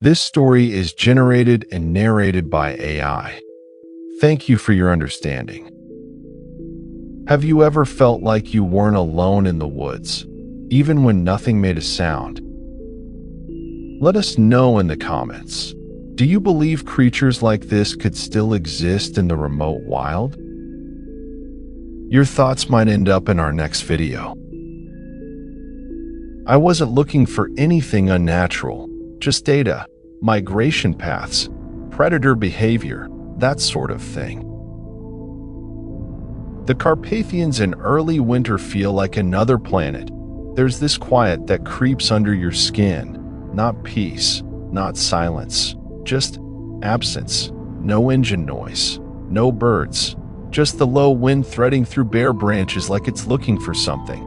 This story is generated and narrated by AI. Thank you for your understanding. Have you ever felt like you weren't alone in the woods, even when nothing made a sound? Let us know in the comments. Do you believe creatures like this could still exist in the remote wild? Your thoughts might end up in our next video. I wasn't looking for anything unnatural, just data, migration paths, predator behavior, that sort of thing. The Carpathians in early winter feel like another planet. There's this quiet that creeps under your skin. Not peace, not silence, just absence. No engine noise, no birds, just the low wind threading through bare branches like it's looking for something.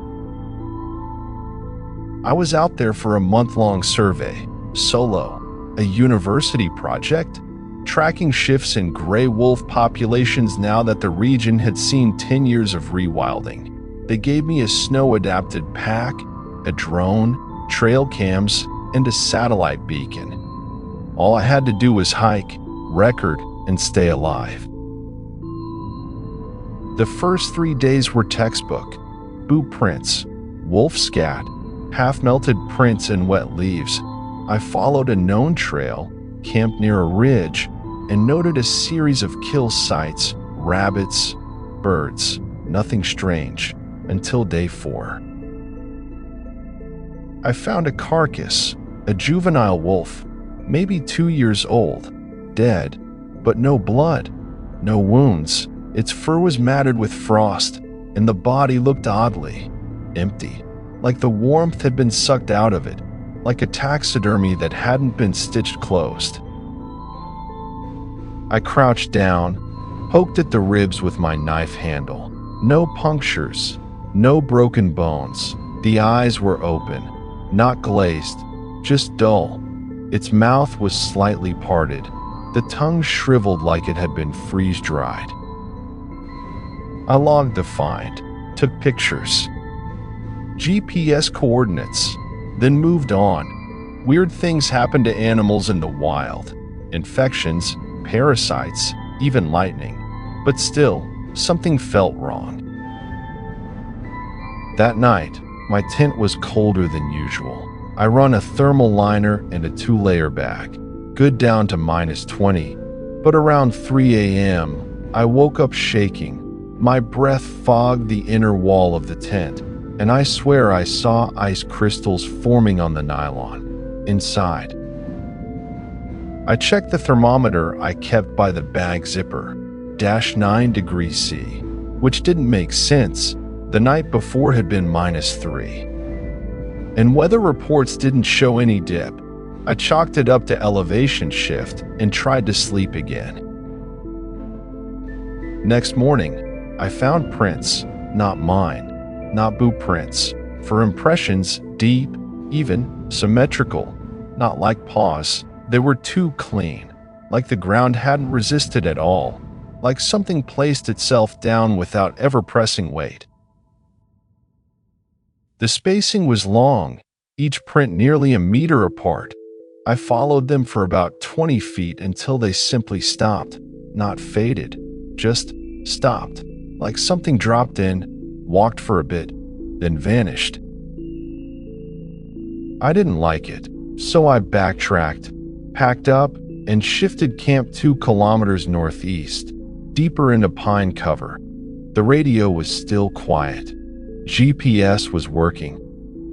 I was out there for a month-long survey, solo, a university project, tracking shifts in gray wolf populations now that the region had seen 10 years of rewilding. They gave me a snow-adapted pack, a drone, trail cams, and a satellite beacon. All I had to do was hike, record, and stay alive. The first 3 days were textbook: boot prints, wolf scat, half-melted prints and wet leaves. I followed a known trail, camped near a ridge, and noted a series of kill sites: rabbits, birds, nothing strange, until day 4. I found a carcass, a juvenile wolf, maybe 2 years old, dead, but no blood, no wounds. Its fur was matted with frost, and the body looked oddly empty, like the warmth had been sucked out of it, like a taxidermy that hadn't been stitched closed. I crouched down, poked at the ribs with my knife handle. No punctures, no broken bones. The eyes were open, not glazed, just dull. Its mouth was slightly parted, the tongue shriveled like it had been freeze-dried. I logged the find, took pictures, GPS coordinates, then moved on. Weird things happen to animals in the wild. Infections, parasites, even lightning. But still, something felt wrong. That night, my tent was colder than usual. I run a thermal liner and a 2-layer bag, good down to -20. But around 3 a.m., I woke up shaking. My breath fogged the inner wall of the tent, and I swear I saw ice crystals forming on the nylon inside. I checked the thermometer I kept by the bag zipper, -9 degrees C, which didn't make sense. The night before had been -3. And weather reports didn't show any dip. I chalked it up to elevation shift and tried to sleep again. Next morning, I found prints, not mine, not boot prints. For impressions, deep, even, symmetrical, not like paws. They were too clean, like the ground hadn't resisted at all, like something placed itself down without ever pressing weight. The spacing was long, each print nearly a meter apart. I followed them for about 20 feet until they simply stopped, not faded, just stopped, like something dropped in, walked for a bit, then vanished. I didn't like it, so I backtracked, packed up, and shifted camp 2 kilometers northeast, deeper into pine cover. The radio was still quiet. GPS was working.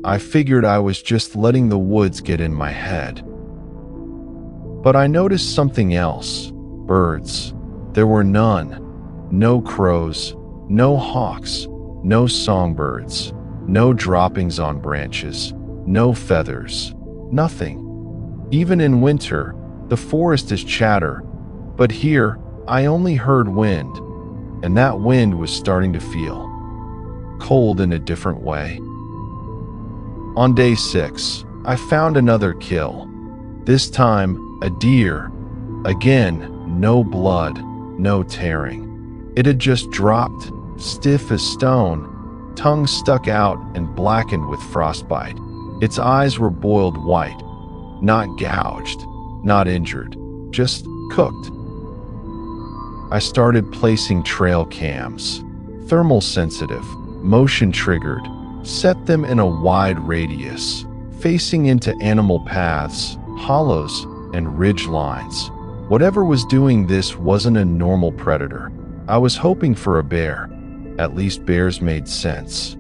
I figured I was just letting the woods get in my head. But I noticed something else. Birds. There were none. No crows, no hawks, no songbirds, no droppings on branches, no feathers, nothing. Even in winter, the forest is chatter, but here I only heard wind, and that wind was starting to feel cold in a different way. On day 6, I found another kill. This time, a deer. Again, no blood, no tearing. It had just dropped, stiff as stone, tongue stuck out and blackened with frostbite. Its eyes were boiled white, not gouged, not injured, just cooked. I started placing trail cams, thermal sensitive, motion triggered, set them in a wide radius, facing into animal paths, hollows, and ridge lines. Whatever was doing this wasn't a normal predator. I was hoping for a bear. At least bears made sense.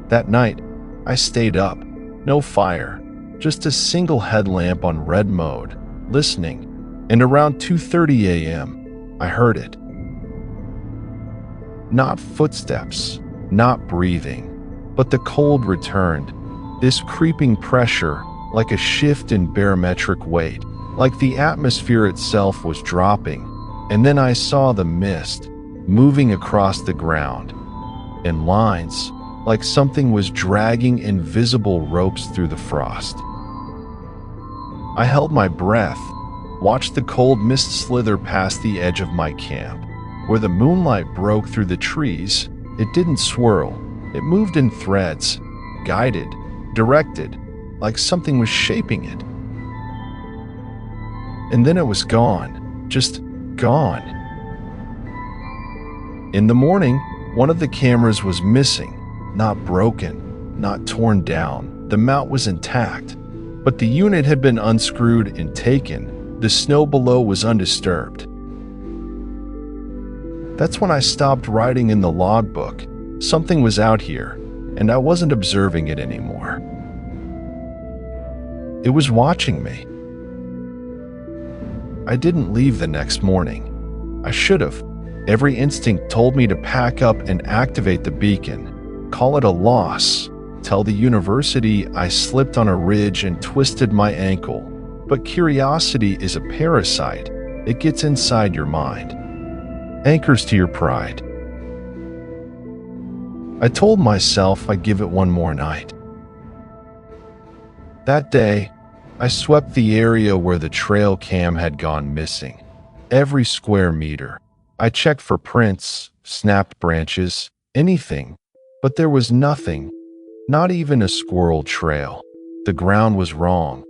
That night, I stayed up. No fire, just a single headlamp on red mode, listening, and around 2:30 a.m., I heard it. Not footsteps, not breathing, but the cold returned, this creeping pressure like a shift in barometric weight, like the atmosphere itself was dropping, and then I saw the mist moving across the ground, in lines, like something was dragging invisible ropes through the frost. I held my breath, watched the cold mist slither past the edge of my camp. Where the moonlight broke through the trees, it didn't swirl. It moved in threads, guided, directed, like something was shaping it. And then it was gone, just gone. In the morning, one of the cameras was missing, not broken, not torn down. The mount was intact, but the unit had been unscrewed and taken. The snow below was undisturbed. That's when I stopped writing in the logbook. Something was out here, and I wasn't observing it anymore. It was watching me. I didn't leave the next morning. I should have. Every instinct told me to pack up and activate the beacon, call it a loss, tell the university I slipped on a ridge and twisted my ankle. But curiosity is a parasite. It gets inside your mind, anchors to your pride. I told myself I'd give it one more night. That day, I swept the area where the trail cam had gone missing. Every square meter. I checked for prints, snapped branches, anything, but there was nothing, not even a squirrel trail. The ground was wrong,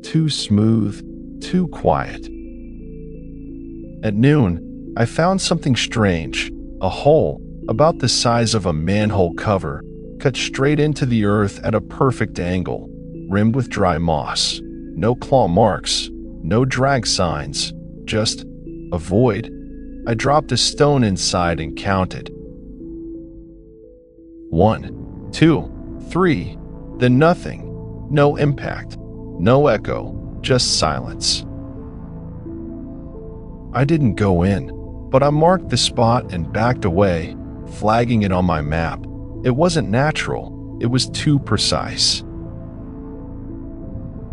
too smooth, too quiet. At noon, I found something strange, a hole about the size of a manhole cover, cut straight into the earth at a perfect angle, rimmed with dry moss. No claw marks, no drag signs, just a void. I dropped a stone inside and counted. 1, 2, 3, then nothing. No impact, no echo, just silence. I didn't go in, but I marked the spot and backed away, flagging it on my map. It wasn't natural, it was too precise.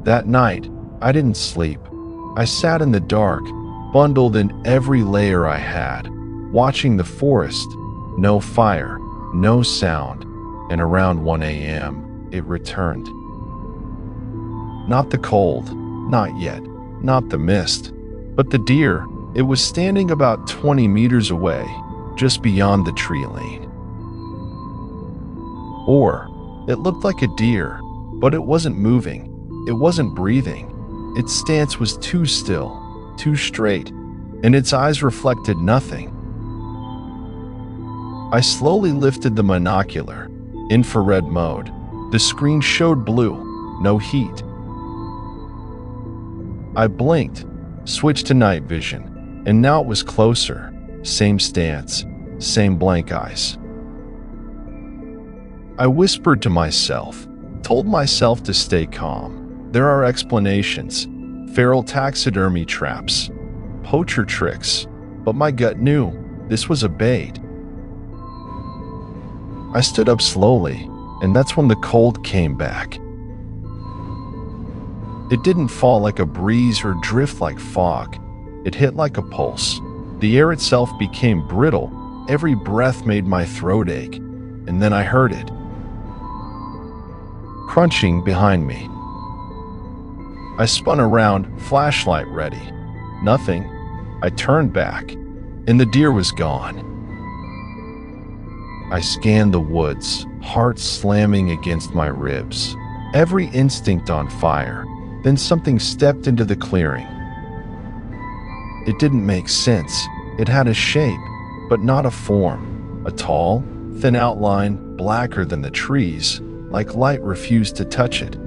That night, I didn't sleep. I sat in the dark, bundled in every layer I had, watching the forest. No fire, no sound, and around 1 a.m., it returned. Not the cold, not yet, not the mist, but the deer. It was standing about 20 meters away, just beyond the tree lane. Or, it looked like a deer, but it wasn't moving. It wasn't breathing. Its stance was too still, too straight, and its eyes reflected nothing. I slowly lifted the monocular, infrared mode. The screen showed blue, no heat. I blinked, switched to night vision, and now it was closer. Same stance, same blank eyes. I whispered to myself, told myself to stay calm. There are explanations, feral taxidermy traps, poacher tricks, but my gut knew this was a bait. I stood up slowly, and that's when the cold came back. It didn't fall like a breeze or drift like fog. It hit like a pulse. The air itself became brittle. Every breath made my throat ache, and then I heard it, crunching behind me. I spun around, flashlight ready. Nothing. I turned back, and the deer was gone. I scanned the woods, heart slamming against my ribs, every instinct on fire. Then something stepped into the clearing. It didn't make sense. It had a shape, but not a form. A tall, thin outline, blacker than the trees, like light refused to touch it.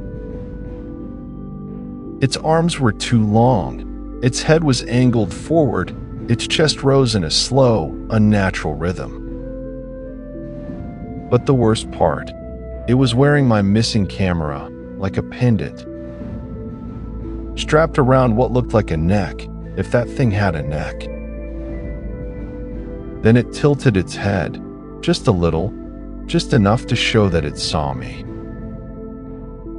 Its arms were too long. Its head was angled forward. Its chest rose in a slow, unnatural rhythm. But the worst part, it was wearing my missing camera, like a pendant, strapped around what looked like a neck, if that thing had a neck. Then it tilted its head, just a little, just enough to show that it saw me.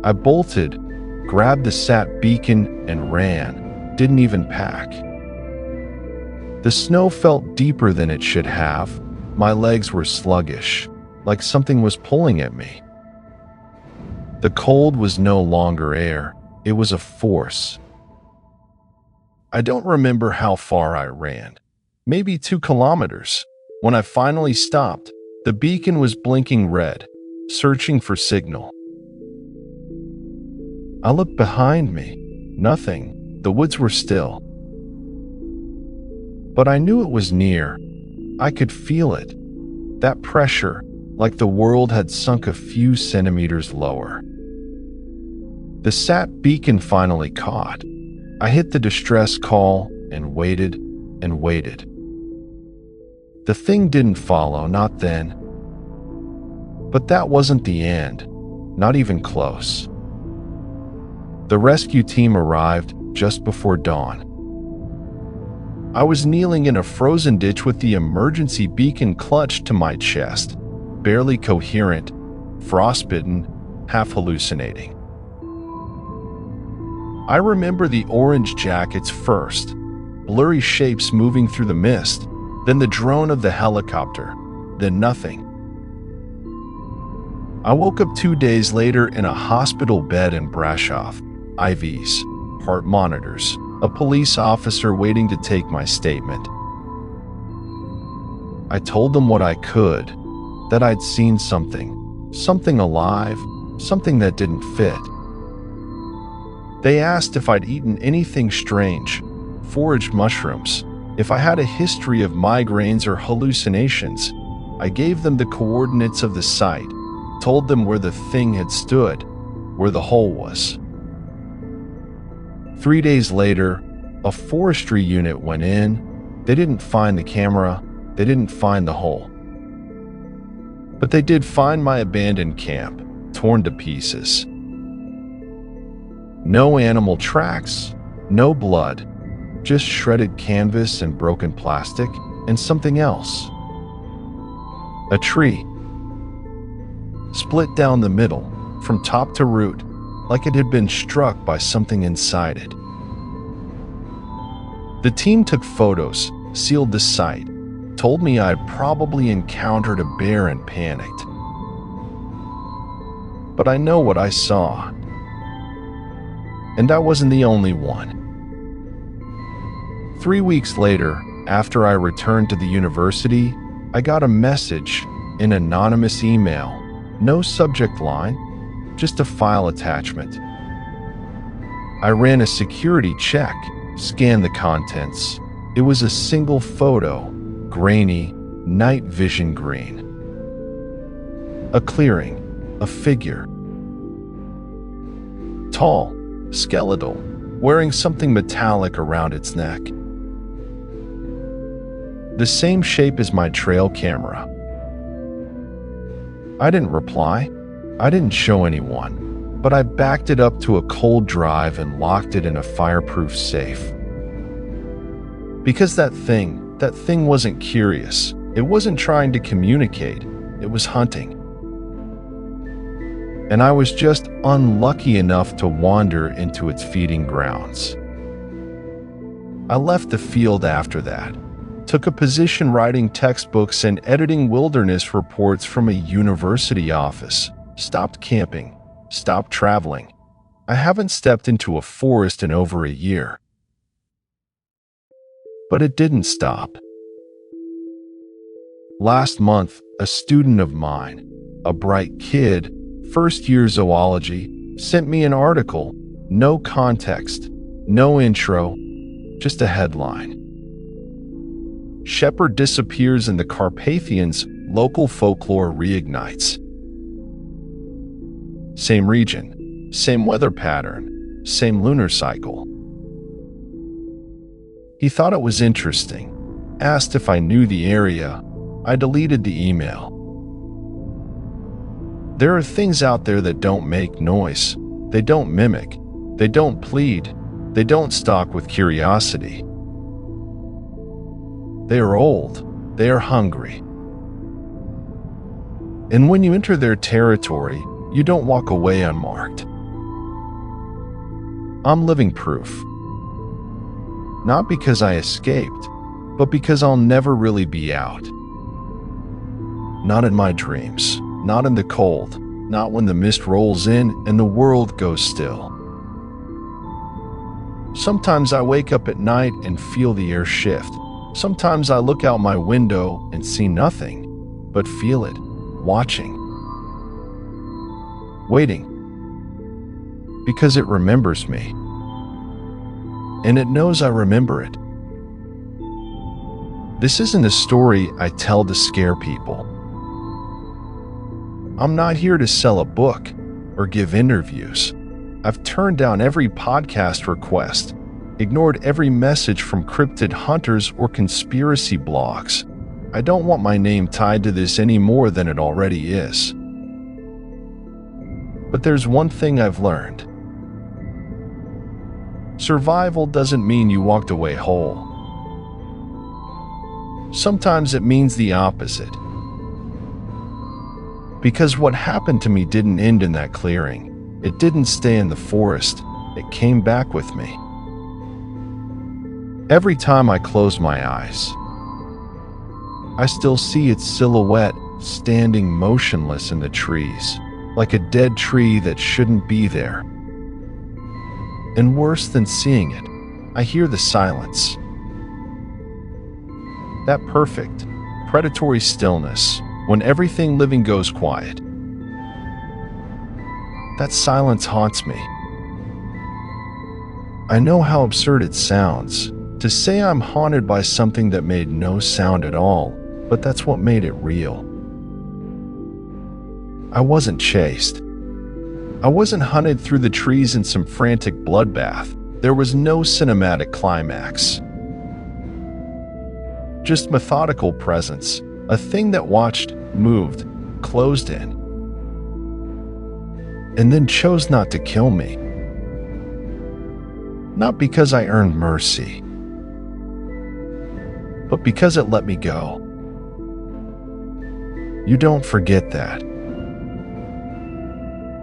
I bolted, grabbed the sat beacon, and ran, didn't even pack. The snow felt deeper than it should have. My legs were sluggish, like something was pulling at me. The cold was no longer air, it was a force. I don't remember how far I ran, maybe 2 kilometers. When I finally stopped, the beacon was blinking red, searching for signal. I looked behind me, nothing, the woods were still. But I knew it was near. I could feel it, that pressure, like the world had sunk a few centimeters lower. The sat beacon finally caught. I hit the distress call and waited and waited. The thing didn't follow, not then. But that wasn't the end, not even close. The rescue team arrived just before dawn. I was kneeling in a frozen ditch with the emergency beacon clutched to my chest, barely coherent, frostbitten, half hallucinating. I remember the orange jackets first, blurry shapes moving through the mist, then the drone of the helicopter, then nothing. I woke up 2 days later in a hospital bed in Brasov, IVs, heart monitors, a police officer waiting to take my statement. I told them what I could, that I'd seen something alive, something that didn't fit. They asked if I'd eaten anything strange, foraged mushrooms, if I had a history of migraines or hallucinations. I gave them the coordinates of the site, told them where the thing had stood, where the hole was. 3 days later, a forestry unit went in. They didn't find the camera, they didn't find the hole. But they did find my abandoned camp, torn to pieces. No animal tracks, no blood, just shredded canvas and broken plastic, and something else. A tree. Split down the middle, from top to root, like it had been struck by something inside it. The team took photos, sealed the site, told me I had probably encountered a bear and panicked. But I know what I saw. And I wasn't the only one. 3 weeks later, after I returned to the university, I got a message, an anonymous email, no subject line, just a file attachment. I ran a security check, scanned the contents. It was a single photo, grainy, night vision green. A clearing, a figure. Tall, skeletal, wearing something metallic around its neck. The same shape as my trail camera. I didn't reply. I didn't show anyone, but I backed it up to a cold drive and locked it in a fireproof safe. Because that thing wasn't curious. It wasn't trying to communicate. It was hunting. And I was just unlucky enough to wander into its feeding grounds. I left the field after that, took a position writing textbooks and editing wilderness reports from a university office, stopped camping, stopped traveling. I haven't stepped into a forest in over a year. But it didn't stop. Last month, a student of mine, a bright kid, first-year zoology, sent me an article, No context, no intro, just a headline. Shepherd disappears in the Carpathians, local folklore reignites. Same region, same weather pattern, same lunar cycle. He thought it was interesting, asked if I knew the area. I deleted the email. There are things out there that don't make noise. They don't mimic. They don't plead. They don't stalk with curiosity. They are old. They are hungry. And when you enter their territory, you don't walk away unmarked. I'm living proof. Not because I escaped, but because I'll never really be out. Not in my dreams, not in the cold, not when the mist rolls in and the world goes still. Sometimes I wake up at night and feel the air shift. Sometimes I look out my window and see nothing, but feel it, watching, waiting, because it remembers me. And it knows I remember it. This isn't a story I tell to scare people. I'm not here to sell a book or give interviews. I've turned down every podcast request, ignored every message from cryptid hunters or conspiracy blogs. I don't want my name tied to this any more than it already is. But there's one thing I've learned. Survival doesn't mean you walked away whole. Sometimes it means the opposite. Because what happened to me didn't end in that clearing. It didn't stay in the forest. It came back with me. Every time I close my eyes, I still see its silhouette standing motionless in the trees, like a dead tree that shouldn't be there. And worse than seeing it, I hear the silence. That perfect, predatory stillness when everything living goes quiet. That silence haunts me. I know how absurd it sounds to say I'm haunted by something that made no sound at all, but that's what made it real. I wasn't chased. I wasn't hunted through the trees in some frantic bloodbath. There was no cinematic climax. Just methodical presence, a thing that watched, moved, closed in, and then chose not to kill me. Not because I earned mercy, but because it let me go. You don't forget that.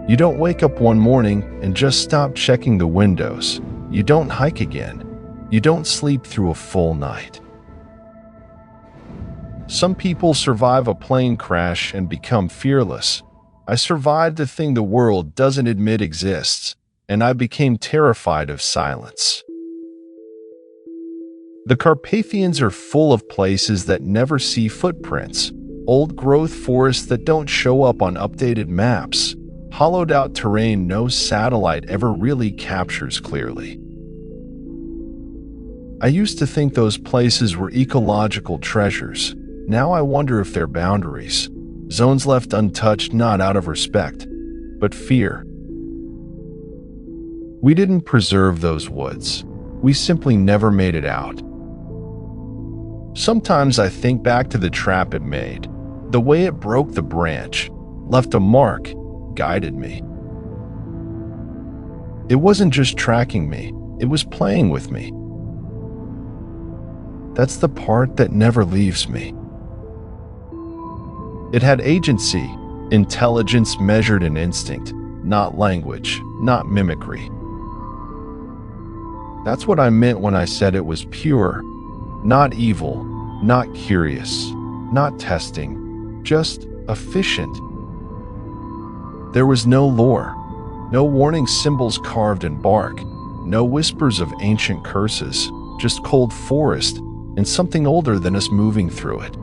You don't wake up one morning and just stop checking the windows. You don't hike again. You don't sleep through a full night. Some people survive a plane crash and become fearless. I survived the thing the world doesn't admit exists, and I became terrified of silence. The Carpathians are full of places that never see footprints, old-growth forests that don't show up on updated maps, hollowed-out terrain no satellite ever really captures clearly. I used to think those places were ecological treasures. Now I wonder if they're boundaries, zones left untouched not out of respect, but fear. We didn't preserve those woods. We simply never made it out. Sometimes I think back to the trap it made, the way it broke the branch, left a mark, guided me. It wasn't just tracking me, it was playing with me. That's the part that never leaves me. It had agency, intelligence measured in instinct, not language, not mimicry. That's what I meant when I said it was pure, not evil, not curious, not testing, just efficient. There was no lore, no warning symbols carved in bark, no whispers of ancient curses, just cold forest and something older than us moving through it.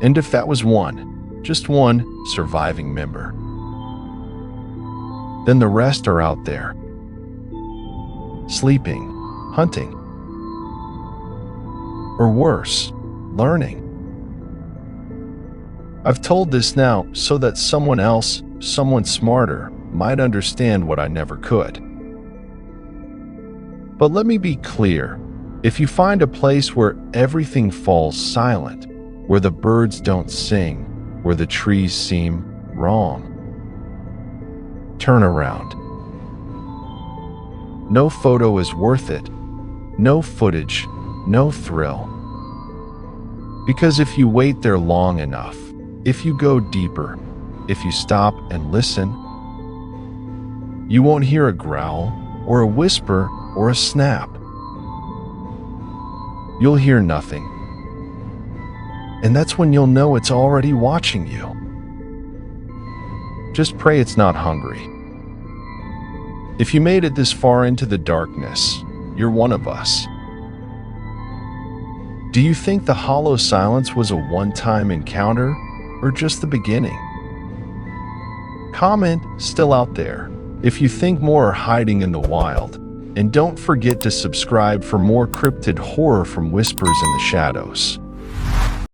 And if that was one, just one surviving member, then the rest are out there, sleeping, hunting, or worse, learning. I've told this now so that someone else, someone smarter, might understand what I never could. But let me be clear. If you find a place where everything falls silent, where the birds don't sing, where the trees seem wrong, turn around. No photo is worth it. No footage, no thrill. Because if you wait there long enough, if you go deeper, if you stop and listen, you won't hear a growl or a whisper or a snap. You'll hear nothing. And that's when you'll know it's already watching you. Just pray it's not hungry. If you made it this far into the darkness, you're one of us. Do you think the hollow silence was a one-time encounter or just the beginning? Comment still out there if you think more are hiding in the wild. And don't forget to subscribe for more cryptid horror from Whispers in the Shadows.